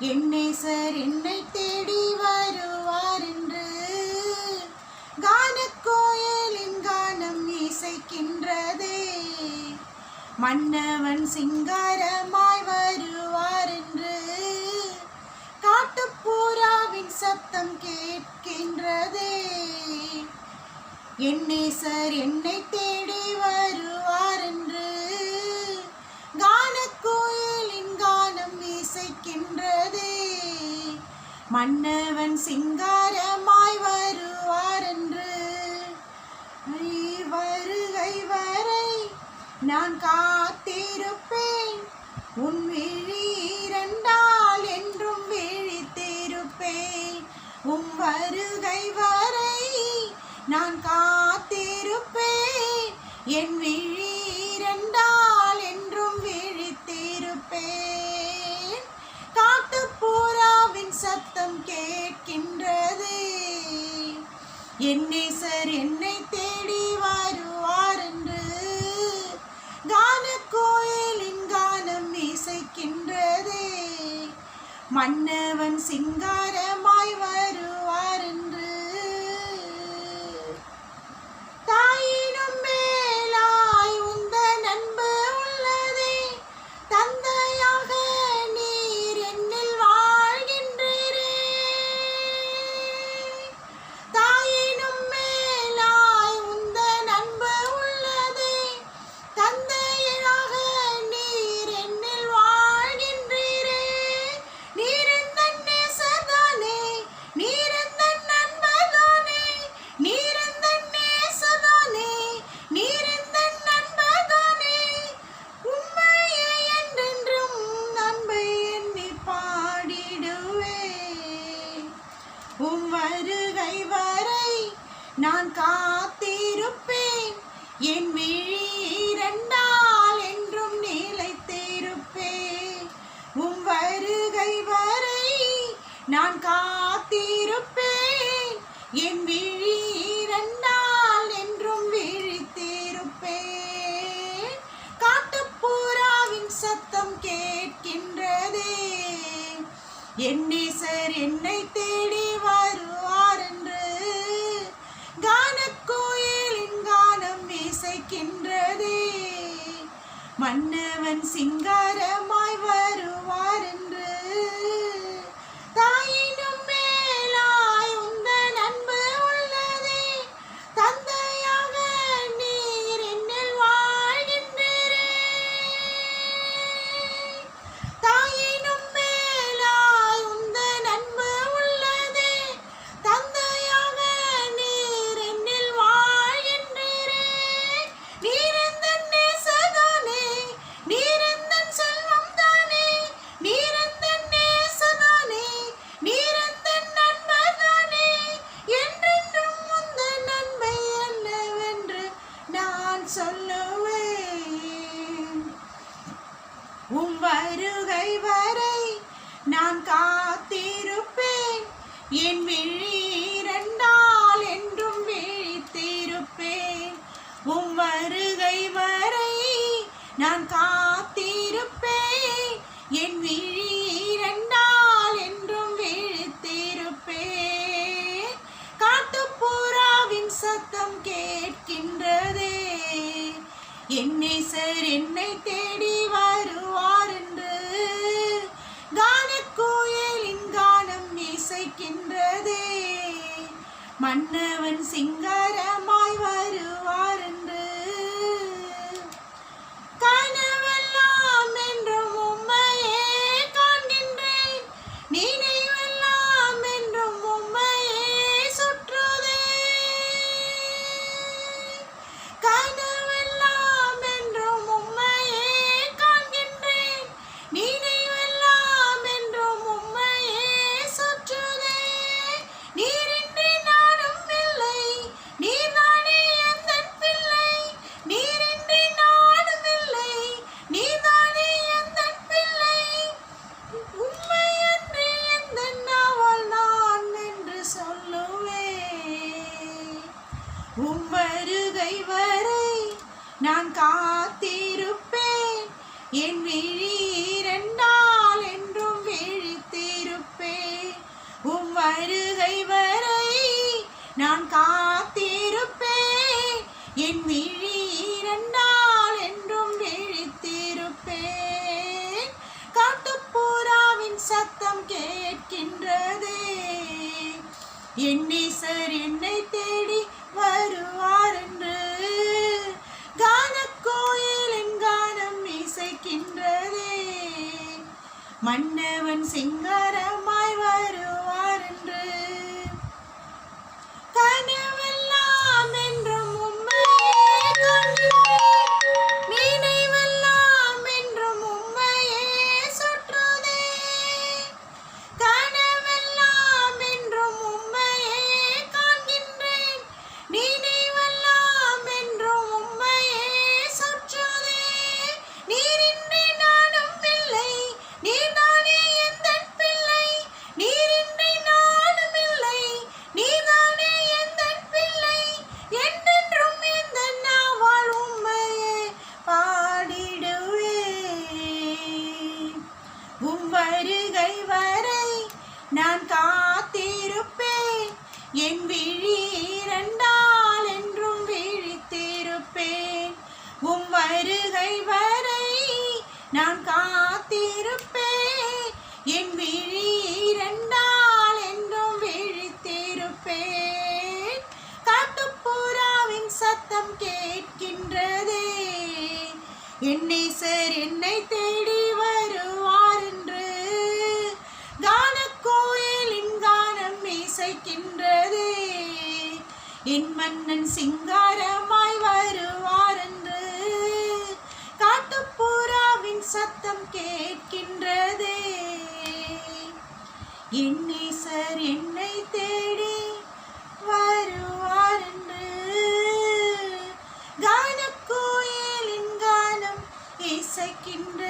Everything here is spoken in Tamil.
என் நேசர் என்னை தேடி வருவார் என்று கானக்கோயிலின் கானம் இசைக்கின்றதே. மன்னவன் சிங்காரமாய் வருவார் என்று காட்டுப்புறாவின் சத்தம் கேட்கின்றதே. என் நேசர் என்னை தேடி வருவார் என்று கானக்கோயிலின் கானம் இசைக்கின்றதே. மன்னவன் சிங்காரமாய் வருவார் என்று வருகை வரை நான் காத்திருப்பேன். உன் விழி இரண்டால் என்றும் விழித்திருப்பேன். உன் வருகை வரை நான் காத்திருப்பேன். என் விழி இரண்டால் என்றும் விழித்திருப்பேன். காட்டுப்புறாவின் சத்தம் கேட்கின்றது. என் நேசர் என்னை தேடி வருவார் என்று கானக்கோயிலின் கானம் இசைக்கின்றதே. மன்னவன் சிங்காரமாய் வருவார் என்று தாயினும் மேலாய் உந்தன் அன்பு உள்ளதே. தந்தையாக நீர் என்னில் வாழ்கின்றீரே. தாயினும் மேலாய் உந்தன் அன்பு உள்ளதே. தந்தையாக நீர் என்னில் வாழ்கின்றீரே. நீர் எந்தன் நேசர்தானே, நீர் எந்தன் நண்பர்தானே, நீர் எந்தன் நேசர்தானே, நீர் எந்தன் நண்பர்தானே. உம்மையே என்றென்றும் அன்பை எண்ணி பாடிடுவேன். உம் வருகை வரை நான் காத்திருப்பேன். என் விழி இரண்டால் என்றும் நிலைத்திருப்பேன். உம் வருகை வரை நான் காத்திருப்பேன். என் விழி இரண்டால் என்றும் விழித்திருப்பேன். காட்டுப்புறாவின் சத்தம் கேட்கின்றதே. என் நேசர் என்னை தேடி வருவார் என்று கானக்கோயிலின் கானம் இசைக்கின்றதே. மன்னவன் சிங்காரமாய் வருவார் என்று தாயினும் மேலாய் உந்தன் அன்பு உள்ளதே. தந்தையாக நீர் என்னில் வாழ்கின்றீரே. தாயினும் மேலாய் உந்தன் அன்பு உள்ளதே. தந்தையாக நீர் என்னில் வாழ்கின்றீரே. நீர் எந்தன் நேசர்தானே, நீர் எந்தன் செல்வம் தானே, நீர் எந்தன் நேசர்தானே, நீர் எந்தன் நண்பர்தானே. என்றென்றும் உந்தன் அன்பை என்னவென்று நான் சொல்லுவேன். உம் வருகை வரை நான் காத்திருப்பேன். என் விழி இரண்டால் என்றும் விழித்திருப்பேன். உம் வருகை வரை நான் காத்திருப்பேன். என் விழி இரண்டால் என்றும் விழித்திருப்பேன். காட்டுப்புறாவின் சத்தம் கேட்கின்றதே. என் நேசர் என்னை தேடி வருவார் என்று கானக்கோயிலின் கானம் இசைக்கின்றதே. மன்னவன் சிங்காரமாய் வருவார் என்று கனவெல்லாம் என்றும் உம்மையே காண்கின்றேன். நினைவெல்லாம் என்றும் உம்மையே சுற்றுதே. கனவெல்லாம் என்றும் உம்மையே காண்கின்றேன். நினைவெல்லாம் என்றும் உம்மையே சுற்றுதே. நீரின்றி நானும் இல்லை, நீர் மன்னவன் சிங்காரமாய் வருவார் என்று கனவெல்லாம் என்றும் உம்மையே காண்கின்றேன். நினைவெல்லாம் என்றும் உம்மையே சுற்றுதே. கனவெல்லாம் என்றும் உம்மையே காண்கின்றேன். நினைவெல்லாம் என்றும் உம்மையே சுற்றுதே. நீரின்றி நானும் இல்லை, நீர்தானே எந்தன் பிள்ளை. நீரின்றி நானும் இல்லை, நீர்தானே எந்தன் பிள்ளை. என்றென்றும் எந்தன் நாவால் உம்மையே பாடிடுவேன். உம் வருகை வரை நான் காத்திருப்பேன். என் விழி இரண்டால் என்றும் விழித்திருப்பேன். உம் வருகை வரை நான் காத்திருப்பேன். என் விழி இரண்டால் என்றும் விழித்திருப்பேன். காட்டுப்புறாவின் சத்தம் கேட்கின்றதே. என் நேசர் என்னை தேடி வருவார் என்று கானக்கோயிலின் கானம் இசைக்கின்றதே. என் மன்னன் சிங்காரமாய் வருவார் என்று காட்டுப்புறாவின் சத்தம் கேட்கின்றதே. என் நேசர் என்னை தேடி வருவார் என்று கானக்கோயிலின் கானம் இசைக்கின்ற